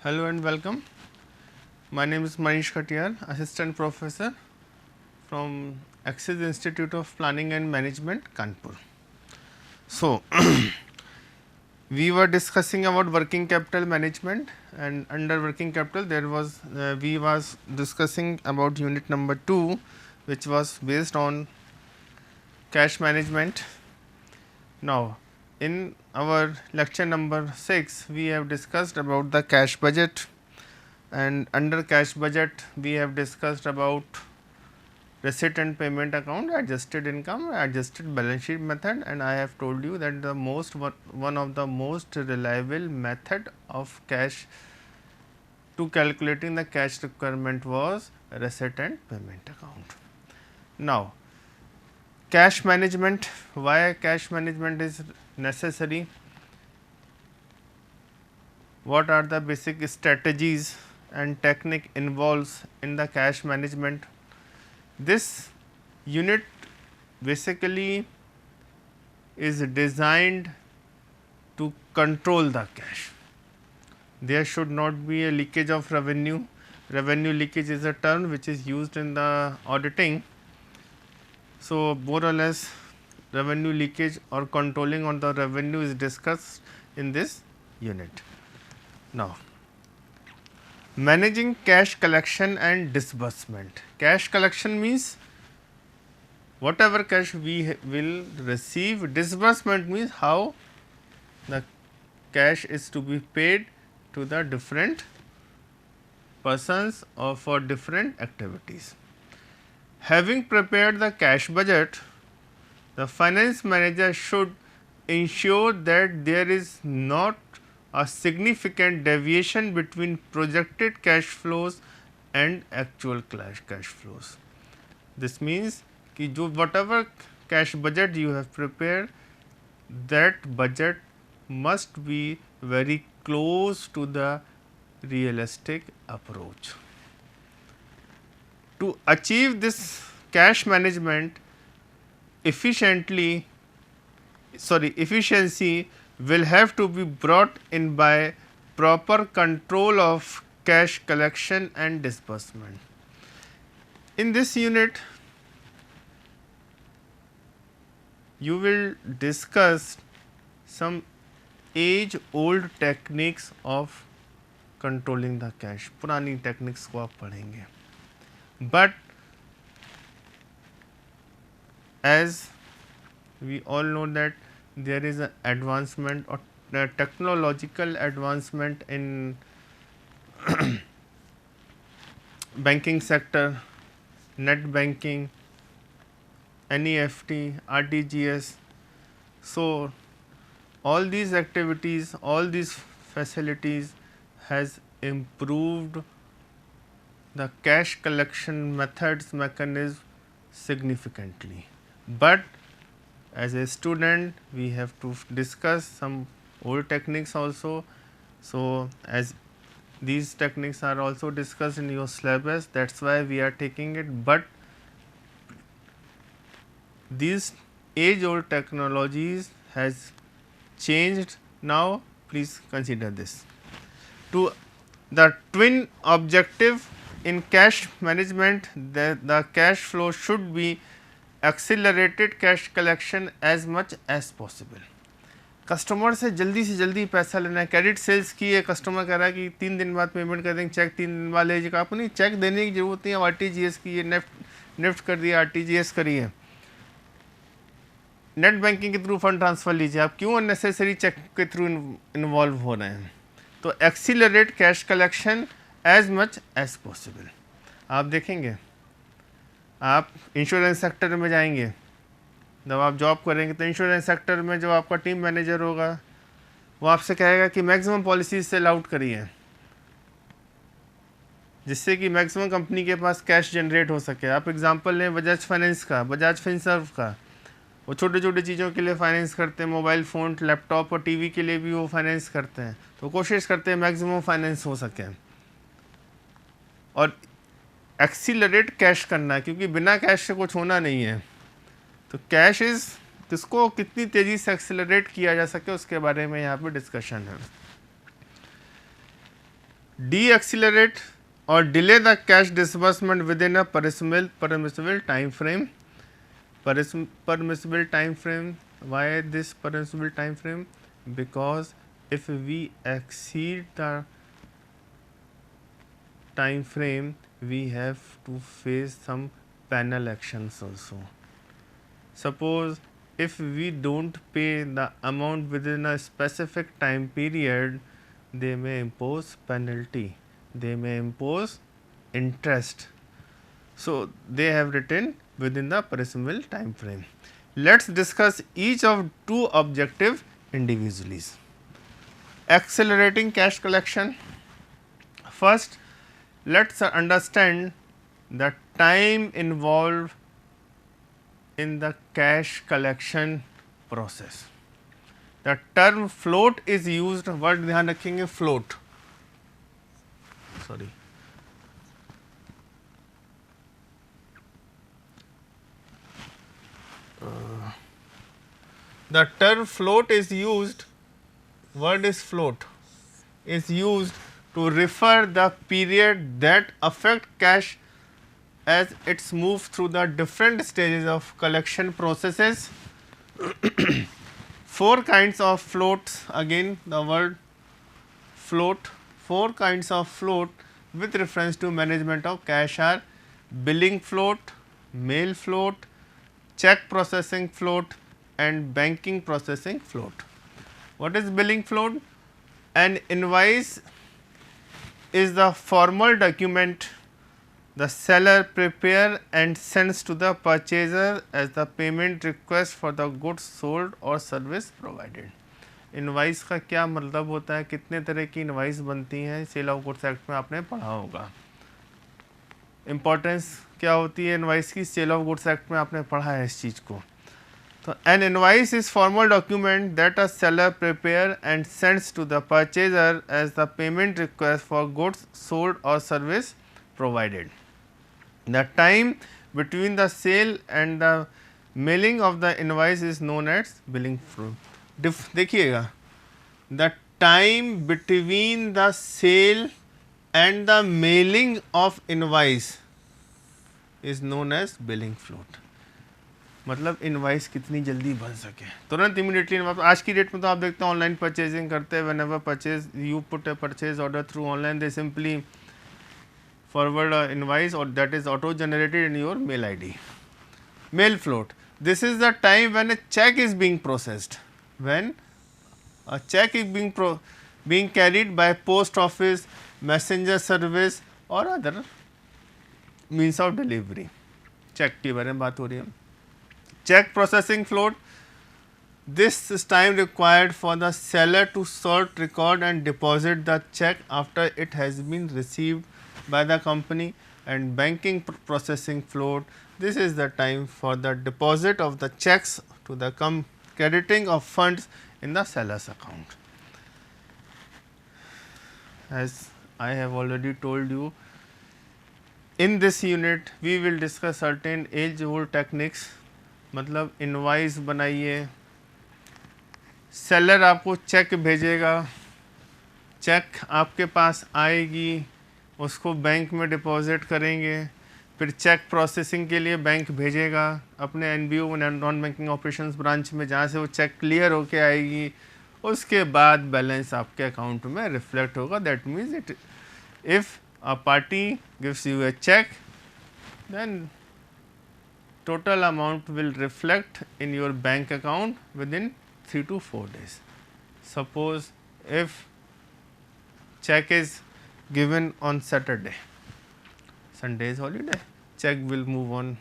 Hello and welcome. My name is Manish Khatiyar, Assistant Professor from Axis Institute of Planning and Management, Kanpur. So, we were discussing about working capital management, and under working capital there was we was discussing about unit number 2, which was based on cash management. Now, in our lecture number 6, we have discussed about the cash budget, and under cash budget we have discussed about receipt and payment account, adjusted income, adjusted balance sheet method, and I have told you that the one of the most reliable method of cash to calculating the cash requirement was receipt and payment account. Now, cash management, why cash management is necessary? What are the basic strategies and technique involves in the cash management? This unit basically is designed to control the cash. There should not be a leakage of revenue. Revenue leakage is a term which is used in the auditing. So, more or less revenue leakage or controlling on the revenue is discussed in this unit. Now, managing cash collection and disbursement. Cash collection means whatever cash we will receive. Disbursement means how the cash is to be paid to the different persons or for different activities. Having prepared the cash budget, the finance manager should ensure that there is not a significant deviation between projected cash flows and actual cash flows. This means कि जो whatever cash budget you have prepared, that budget must be very close to the realistic approach. To achieve this cash management efficiency will have to be brought in by proper control of cash collection and disbursement. In this unit, you will discuss some age old techniques of controlling the cash. पुरानी techniques को आप पढ़ेंगे. But as we all know that there is an advancement or technological advancement in banking sector, net banking, NEFT, RTGS. So, all these activities, all these facilities has improved the cash collection methods mechanism significantly. But as a student we have to discuss some old techniques also. So, as these techniques are also discussed in your syllabus, that is why we are taking it, but these age old technologies has changed now. Please consider this. To the twin objective in cash management, the cash flow should be accelerated cash collection as much as possible. Customer से जल्दी पैसा लेना है. Credit sales की है, customer कह रहा है कि 3 दिन बाद पेमेंट कर देंगे, चेक 3 दिन बाद लीजिएगा. आप नहीं, चेक देने की जरूरत नहीं है. RTGS की है, नेफ्ट कर दिया, RTGS करिए, नेट बैंकिंग के थ्रू फंड ट्रांसफ़र लीजिए. आप क्यों अननेसेसरी चेक के थ्रू इन्वॉल्व हो रहे हैं? तो accelerate cash collection as much as possible. आप देखेंगे, आप इंश्योरेंस सेक्टर में जाएंगे, जब आप जॉब करेंगे तो इंश्योरेंस सेक्टर में जो आपका टीम मैनेजर होगा वो आपसे कहेगा कि मैक्सिमम पॉलिसीज सेल आउट करिए, जिससे कि मैक्सिमम कंपनी के पास कैश जनरेट हो सके. आप एग्जांपल लें बजाज फाइनेंस का, बजाज फिनसर्व का. वो छोटे छोटे चीज़ों के लिए फाइनेंस करते हैं, मोबाइल फ़ोन, लैपटॉप और टीवी के लिए भी वो फाइनेंस करते हैं. तो कोशिश करते हैं मैक्सिमम फाइनेंस हो सके और एक्सीलरेट कैश करना है, क्योंकि बिना कैश से कुछ होना नहीं है. तो कैश इज़ किसको कितनी तेज़ी से एक्सीलरेट किया जा सके उसके बारे में यहाँ पे डिस्कशन है. de-accelerate or delay the cash disbursement within a permissible time frame. Permissible time frame. Why this permissible time frame? Because if we exceed the time frame, we have to face some penal actions also. Suppose if we don't pay the amount within a specific time period, they may impose penalty, they may impose interest. So they have written within the permissible time frame. Let's discuss each of two objective individually. Accelerating cash collection. First, let's understand the time involved in the cash collection process. The term float is used. Word ध्यान रखेंगे, float. Sorry. The term float is used. Word is float is used to refer the period that affect cash as it's moved through the different stages of collection processes. Four kinds of floats, again the word float. Four kinds of float with reference to management of cash are billing float, mail float, check processing float and banking processing float. What is billing float? An invoice is the formal document the seller prepare and sends to the purchaser as the payment request for the goods sold or service provided. Invoice का क्या मतलब होता है? कितने तरह की invoice बनती हैं? सेल ऑफ गुड्स एक्ट में आपने पढ़ा होगा. इम्पोर्टेंस क्या होती है इनवाइस की? सेल ऑफ गुड्स एक्ट में आपने पढ़ा है इस चीज़ को. तो an invoice is formal document that a seller prepare and sends to the purchaser as the payment request for goods sold or service provided. The time between the sale and the mailing of the invoice is known as billing float. देखिएगा, the time between the sale and the mailing of invoice is known as billing float. मतलब invoice कितनी जल्दी बन सके, तुरंत immediately. आज की date में तो आप देखते हैं ऑनलाइन परचेजिंग करते हैं. Whenever purchase you put a purchase order through online, they simply forward invoice or that is auto generated in your mail ID. Mail float. This is the time when a check is being processed. When a check is being carried by post office, messenger service or other means of delivery. Check के बारे में बात हो रही है. Check processing float. This is time required for the seller to sort, record and deposit the check after it has been received by the company. And banking processing float, this is the time for the deposit of the checks to the crediting of funds in the seller's account. As I have already told you, in this unit we will discuss certain age old techniques. मतलब invoice बनाइए, seller आपको check भेजेगा, check आपके पास आएगी, उसको bank में deposit करेंगे, फिर चेक प्रोसेसिंग के लिए बैंक भेजेगा अपने एनबीओ नॉन बैंकिंग ऑपरेशंस ब्रांच में, जहाँ से वो चेक क्लियर होके आएगी. उसके बाद बैलेंस आपके अकाउंट में रिफ्लेक्ट होगा. That means it if a party gives you a cheque, then total amount will reflect in your bank account within 3 to 4 days. Suppose if check is given on Saturday, Sunday is holiday, check will move on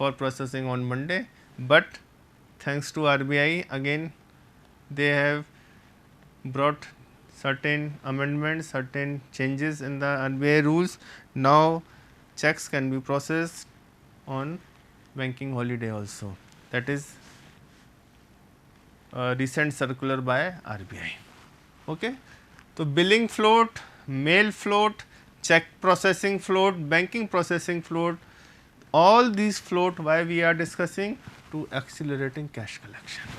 for processing on Monday, but thanks to RBI again they have brought certain amendments, certain changes in the RBI rules. Now checks can be processed on banking holiday also. That is a recent circular by RBI. Okay. So billing float, mail float, check processing float, banking processing float, all these float why we are discussing? To accelerating cash collection.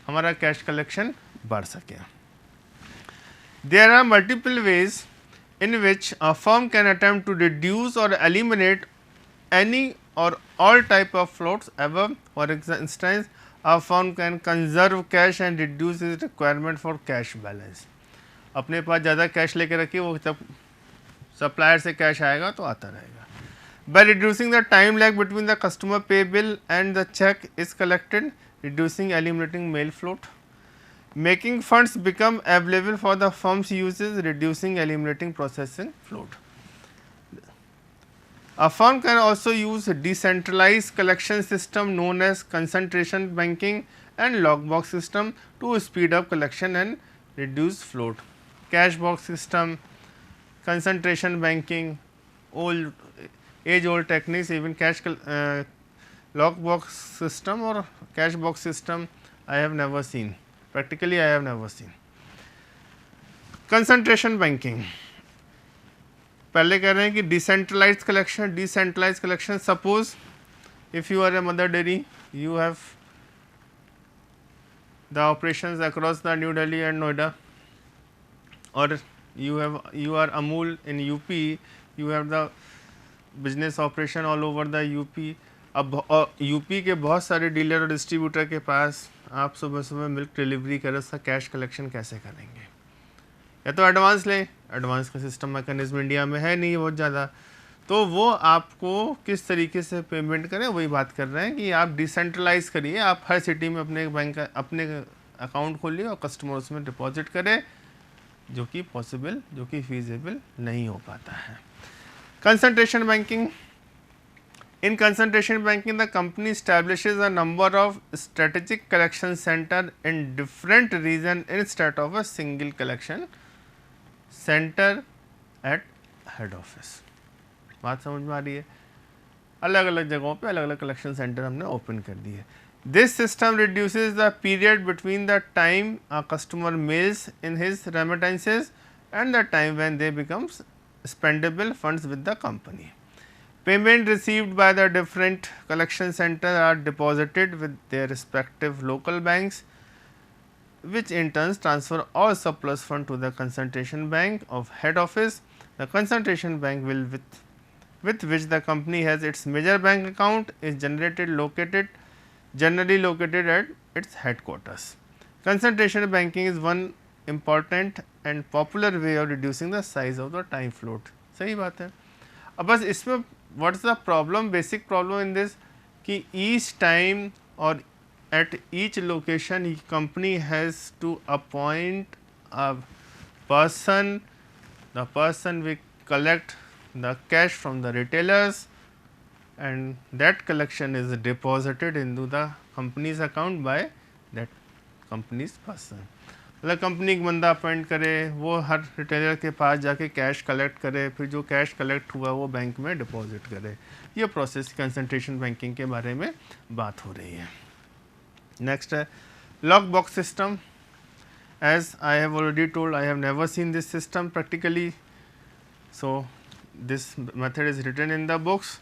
हमारा cash collection बढ़ सके. There are multiple ways in which a firm can attempt to reduce or eliminate any or all type of floats above. For instance, a firm can conserve cash and reduce its requirement for cash balance. अपने पास ज़्यादा cash लेके रखिए, वो जब supplier से cash आएगा तो आता रहेगा. By reducing the time lag between the customer pay bill and the check is collected, reducing eliminating mail float, making funds become available for the firm's uses, reducing eliminating processing float. A firm can also use decentralized collection system known as concentration banking and logbox system to speed up collection and reduce float. Cash box system, concentration banking, age-old techniques, even cash lockbox system or cash box system I have never seen. Practically I have never seen. Concentration banking. पहले कह रहे हैं कि decentralised collection. Suppose if you are a Mother Dairy, you have the operations across the New Delhi and Noida, और you are Amul in UP, you have the business operation all over the UP. अब UP के बहुत सारे डीलर और डिस्ट्रीब्यूटर के पास आप सुबह सुबह मिल्क डिलीवरी करें, उसका कैश कलेक्शन कैसे करेंगे? या तो एडवांस लें, एडवांस का सिस्टम मैकेनिज्म इंडिया में है नहीं बहुत ज़्यादा, तो वो आपको किस तरीके से पेमेंट करें वही बात कर रहे हैं कि आप डिसेंट्रलाइज करिए, आप हर सिटी में अपने बैंक अपने अकाउंट खोलिए और कस्टमर उसमें डिपॉजिट करें, जो कि पॉसिबल, जो कि फीजिबल नहीं हो पाता है. Concentration banking. In concentration banking, the company establishes a number of strategic collection center in different region instead of a single collection center at head office. बात समझ में आ रही है? अलग अलग जगहों पे अलग अलग कलेक्शन सेंटर हमने ओपन कर दिए. This system reduces the period between the time a customer mails in his remittances and the time when they becomes spendable funds with the company. Payment received by the different collection centers are deposited with their respective local banks, which in turn transfer all surplus fund to the concentration bank of head office. The concentration bank will with which the company has its major bank account is generally located at its headquarters. Concentration banking is one important and popular way of reducing the size of the time float. सही बात है. अब बस इसमें what is the problem, basic problem in this कि each time or at each location company has to appoint a person, the person will collect the cash from the retailers and that collection is deposited into the company's account by that company's person. मतलब company एक बंदा appoint करे, वो हर retailer के पास जाके cash collect करे, फिर जो कैश कलेक्ट हुआ वो बैंक में डिपॉजिट करे. ये प्रोसेस कंसंट्रेशन बैंकिंग के बारे में बात हो रही है. नेक्स्ट है lock box system. As I have already told, I have never seen this system practically, so this method is written in the books.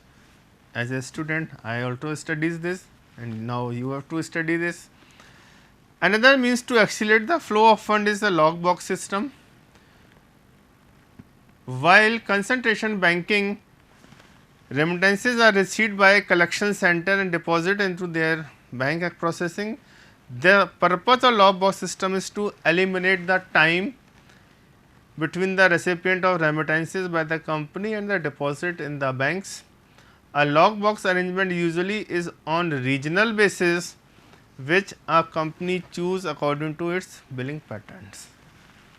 As a student I also studies this and now you have to study this. Another means to accelerate the flow of fund is the lock box system. While concentration banking remittances are received by a collection center and deposited into their bank processing, the purpose of lock box system is to eliminate the time between the recipient of remittances by the company and the deposit in the banks. A lock box arrangement usually is on regional basis, which a company choose according to its billing patterns.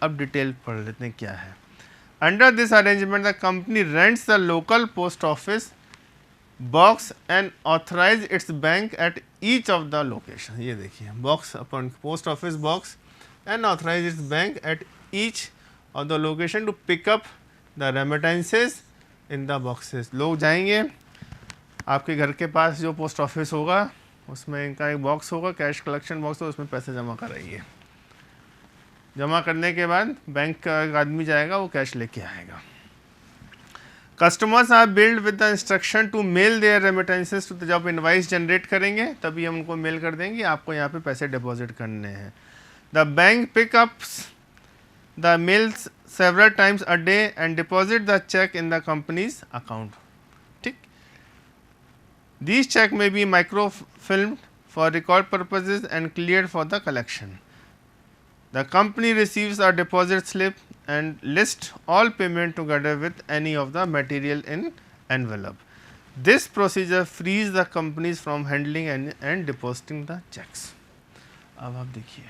अब detail पढ़ लेते हैं क्या है. Under this arrangement, the company rents the local post office box and authorize its bank at each of the location. ये देखिए box upon post office box and authorize its bank at each of the location to pick up the remittances in the boxes. लोग जाएंगे, आपके घर के पास जो post office होगा उसमें इनका एक बॉक्स होगा, कैश कलेक्शन बॉक्स हो, उसमें पैसे जमा कराइए. जमा करने के बाद बैंक का एक आदमी जाएगा, वो कैश लेके आएगा. Customers are build with the instruction to mail their remittances to. जब इनवाइस जनरेट करेंगे तभी हम उनको मेल कर देंगे आपको यहाँ पे पैसे डिपॉजिट करने हैं. The bank pickups the mail several times a day and deposit the check in the company's account. ठीक, these check may be microfilmed for record purposes and cleared for the collection. The company receives a deposit slip and lists all payment together with any of the material in envelope. This procedure frees the companies from handling and depositing the checks. अब आप देखिए,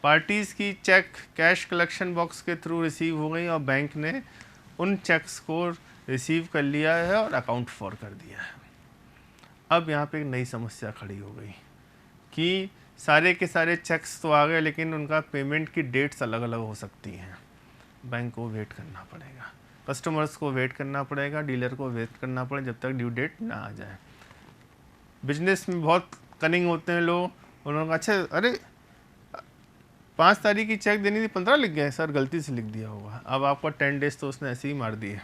parties की cheque cash collection box के through receive हो गई और bank ने उन चेक्स को रिसीव कर लिया है और अकाउंट फॉर कर दिया है। अब यहाँ पे एक नई समस्या खड़ी हो गई कि सारे के सारे चेक्स तो आ गए, लेकिन उनका पेमेंट की डेट्स अलग अलग हो सकती हैं। बैंक को वेट करना पड़ेगा, कस्टमर्स को वेट करना पड़ेगा, डीलर को वेट करना पड़ेगा जब तक ड्यू डेट ना आ जाए। बिजनेस में बहुत कनिंग होते हैं लोग, उन्होंने अच्छा अरे 5 तारीख की चेक देनी थी, 15 लिख गए सर, गलती से लिख दिया होगा। अब आपका 10 डेज तो उसने ऐसे ही मार दिए।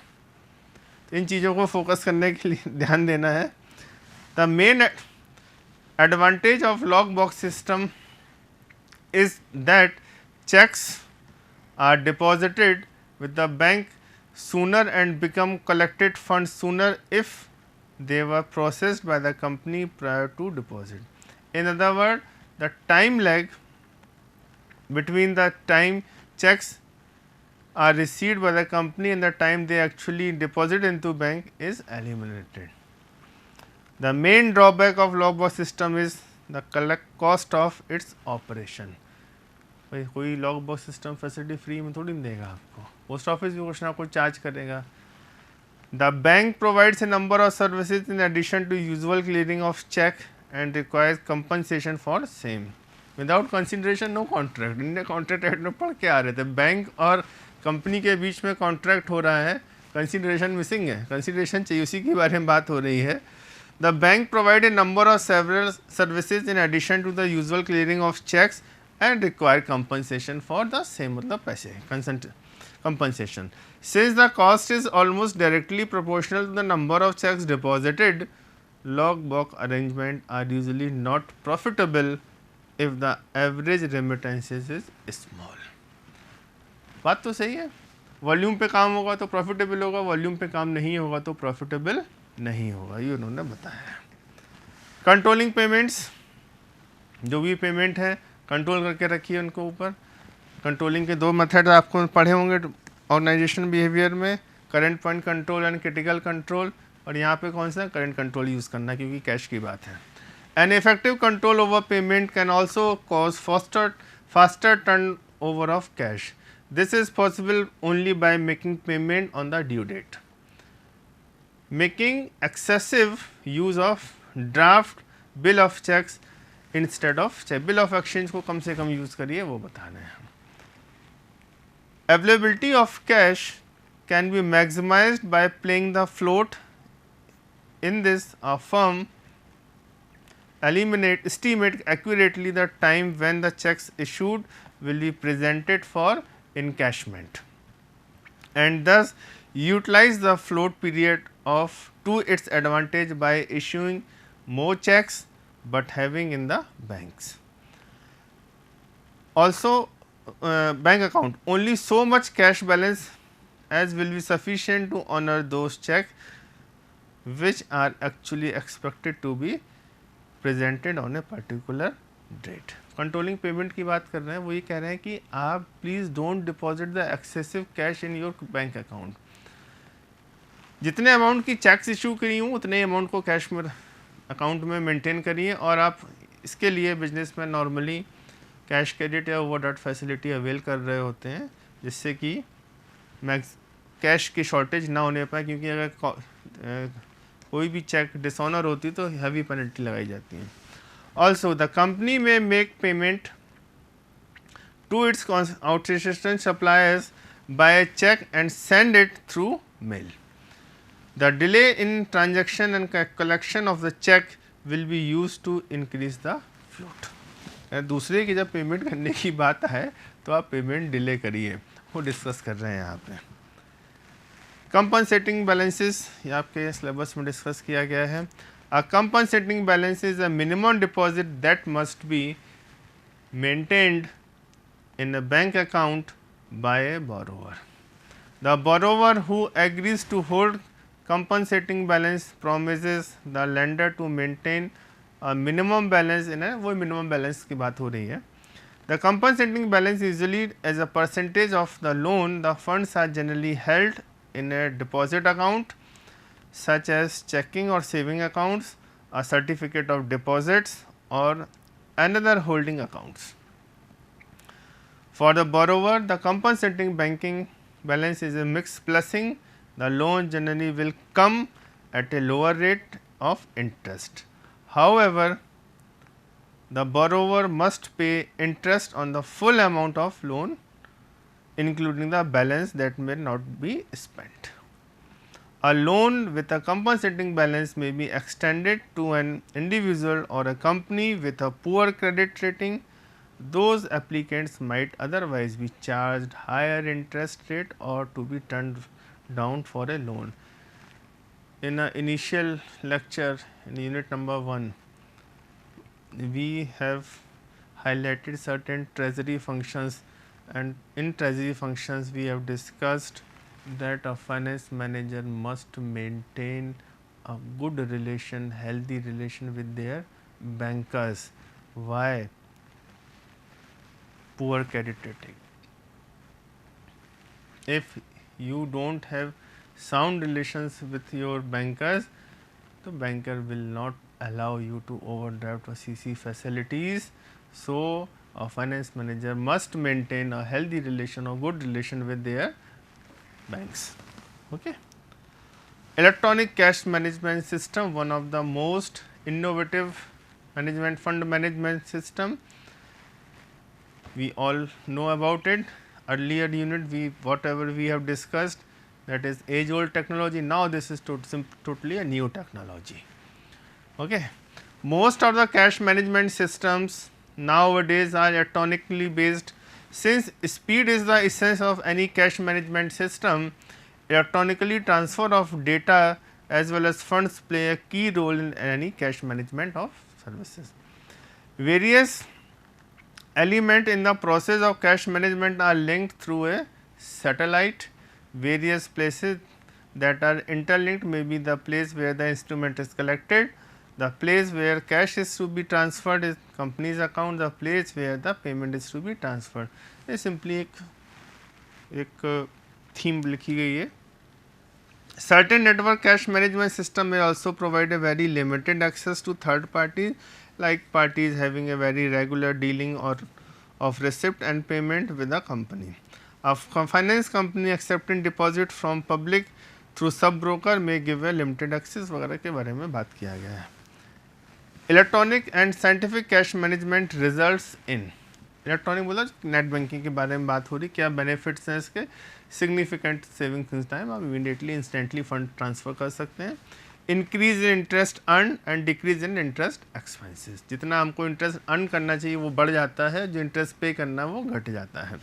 तो इन चीज़ों को फोकस करने के लिए ध्यान देना है। The main advantage of lockbox system is that checks are deposited with the bank sooner and become collected funds sooner if they were processed by the company prior to deposit. In other words, the time lag between the time checks are received by the company and the time they actually deposit into bank is eliminated. The main drawback of lockbox system is the cost of its operation. भाई कोई lockbox system facility free में थोड़ी देगा आपको, post office भी कुछ ना कुछ चार्ज करेगा। The bank provides a number of services in addition to usual clearing of cheque and requires compensation for same without consideration no contract. इनने कॉन्ट्रैक्ट एक्ट में पढ़ के आ रहे थे, बैंक और कंपनी के बीच में कॉन्ट्रैक्ट हो रहा है, कंसिडरेशन मिसिंग है, कंसिडरेशन चाहिए, उसी के बारे में बात हो रही है। The bank provide a number of several services in addition to the usual clearing of checks and require compensation for the same, मतलब पैसे compensation. Since the cost is almost directly proportional to the number of checks deposited, lockbox arrangements are usually not profitable if the average remittances is small. बात तो सही है, volume पे काम होगा तो प्रॉफिटेबल होगा, वॉल्यूम पे काम नहीं होगा तो प्रॉफिटेबल नहीं होगा, ये उन्होंने बताया। कंट्रोलिंग पेमेंट्स, जो भी पेमेंट है कंट्रोल करके रखिए उनको ऊपर। कंट्रोलिंग के 2 मेथड आपको पढ़े होंगे ऑर्गेनाइजेशन बिहेवियर में, current point control and critical control, और यहाँ पे कौन सा करंट कंट्रोल यूज़ करना क्योंकि कैश की बात है। An effective control over payment can also cause faster turn over of cash. This is possible only by making payment on the due date. Making excessive use of draft bill of checks instead of check, bill of exchange को कम से कम use करिए, वो बता रहे हैं। Availability of cash can be maximized by playing the float. In this, a firm estimate accurately the time when the checks issued will be presented for encashment, and thus utilize the float period to its advantage by issuing more checks but having in the banks. Also, bank account only so much cash balance as will be sufficient to honor those checks which are actually expected to be presented on a particular date. Controlling payment की बात कर रहे हैं, वो ये कह रहे हैं कि आप please don't deposit the excessive cash in your bank account. जितने अमाउंट की चेक्स इशू करी हूँ उतने अमाउंट को कैश में अकाउंट में मेंटेन करिए, और आप इसके लिए बिजनेस में नॉर्मली कैश क्रेडिट या ओवरड्राफ्ट फैसिलिटी अवेल कर रहे होते हैं, जिससे कि कैश की शॉर्टेज ना होने पाए, क्योंकि अगर कोई भी चेक डिसऑनर होती तो हैवी पेनल्टी लगाई जाती है। Also the company may make payment to its outstanding suppliers by a cheque and send it through mail. The delay in transaction and collection of the check will be used to increase the float. दूसरे की जब payment करने की बात है तो आप payment delay करिए, वो डिस्कस कर रहे हैं यहाँ पे। कंपनसेटिंग बैलेंसेस, ये आपके सिलेबस में डिस्कस किया गया है। A compensating balance is a minimum deposit that must be maintained in a bank account by a borrower. The borrower who agrees to hold compensating balance promises the lender to maintain a minimum balance in a, वो minimum balance की बात हो रही है. The compensating balance usually as a percentage of the loan. The funds are generally held in a deposit account such as checking or saving accounts, a certificate of deposits or another holding accounts. For the borrower, the compensating banking balance is a mixed blessing. The loan generally will come at a lower rate of interest. However, the borrower must pay interest on the full amount of loan, including the balance that may not be spent. A loan with a compensating balance may be extended to an individual or a company with a poor credit rating. Those applicants might otherwise be charged higher interest rate or to be turned down for a loan. In an initial lecture in unit number 1, we have highlighted certain treasury functions, and in treasury functions we have discussed that a finance manager must maintain a good relation, healthy relation with their bankers. Why? Poor credit rating. If you don't have sound relations with your bankers, the banker will not allow you to overdraft or CC facilities. So, a finance manager must maintain a healthy relation or good relation with their banks. Okay. Electronic cash management system, one of the most innovative management fund management system. We all know about it. Earlier unit, whatever we have discussed, that is age old technology. Now this is totally a new technology. Okay. Most of the cash management systems nowadays are electronically based. Since speed is the essence of any cash management system, electronically transfer of data as well as funds play a key role in any cash management of services. Various elements in the process of cash management are linked through a satellite. Various places that are interlinked may be the place where the instrument is collected, the place where cash is to be transferred is company's account, the place where the payment is to be transferred. ये simply एक theme लिखी गई है. Certain network cash management system may also provide a very limited access to third parties, like parties having a very regular dealing or of receipt and payment with the company. A finance company accepting deposit from public through sub broker may give a limited access वगैरह के बारे में बात किया गया है. Electronic and scientific cash management results in electronic बोला net banking के बारे में बात हो रही, क्या बेनिफिट्स हैं इसके. सिग्निफिकेंट सेविंग्स इन टाइम, आप इमीडिएटली इंस्टेंटली फंड ट्रांसफर कर सकते हैं. Increase in interest earn and decrease in interest expenses. जितना हमको इंटरेस्ट अर्न करना चाहिए वो बढ़ जाता है, जो इंटरेस्ट पे करना है वो घट जाता है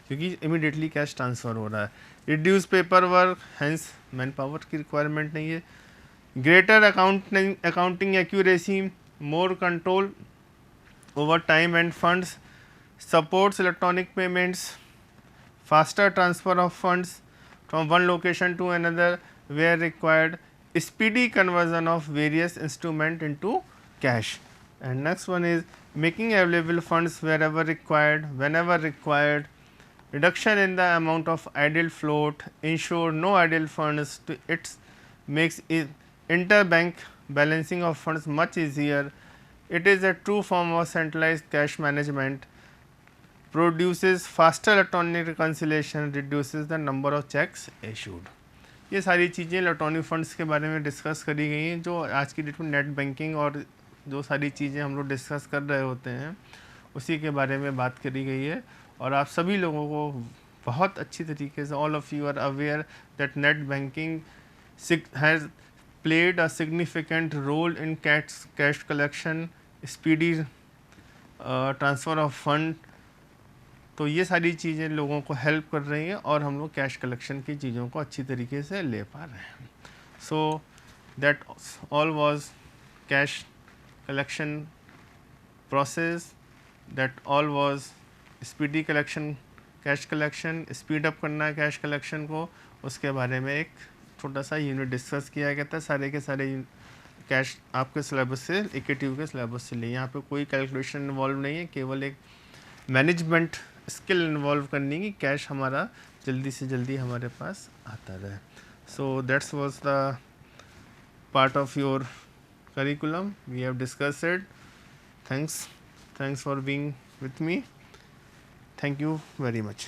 क्योंकि इमीडिएटली कैश ट्रांसफ़र हो रहा है. Reduce paper work, hence man power की रिक्वायरमेंट नहीं है. Greater accounting accuracy, more control over time and funds, supports electronic payments, faster transfer of funds from one location to another where required, speedy conversion of various instruments into cash. And next one is making available funds wherever required, whenever required, reduction in the amount of idle float, ensure no idle funds, it makes interbank balancing of funds much easier. It is a true form of centralized cash management, produces faster electronic reconciliation, reduces the number of checks issued. ये सारी चीज़ें electronic funds के बारे में discuss करी गई हैं, जो आज की डेट में नेट बैंकिंग और जो सारी चीज़ें हम लोग डिस्कस कर रहे होते हैं उसी के बारे में बात करी गई है. और आप सभी लोगों को बहुत अच्छी तरीके से, all of you are aware that net banking has played a significant role in cash collection, speedy transfer of fund. तो ये सारी चीज़ें लोगों को हेल्प कर रही हैं और हम लोग कैश कलेक्शन की चीज़ों को अच्छी तरीके से ले पा रहे हैं. So that all was cash collection process, that all was speedy collection cash collection, speed up करना है कैश कलेक्शन को, उसके बारे में एक छोटा सा यूनिट डिस्कस किया गया था। सारे के सारे कैश आपके सिलेबस से, इक्विटी के सिलेबस से लिए, यहाँ पे कोई कैलकुलेशन इन्वॉल्व नहीं है, केवल एक मैनेजमेंट स्किल इन्वॉल्व करनी कि कैश हमारा जल्दी से जल्दी हमारे पास आता रहे। So that's was the part of your curriculum we have discussed it. Thanks for being with me. Thank you very much.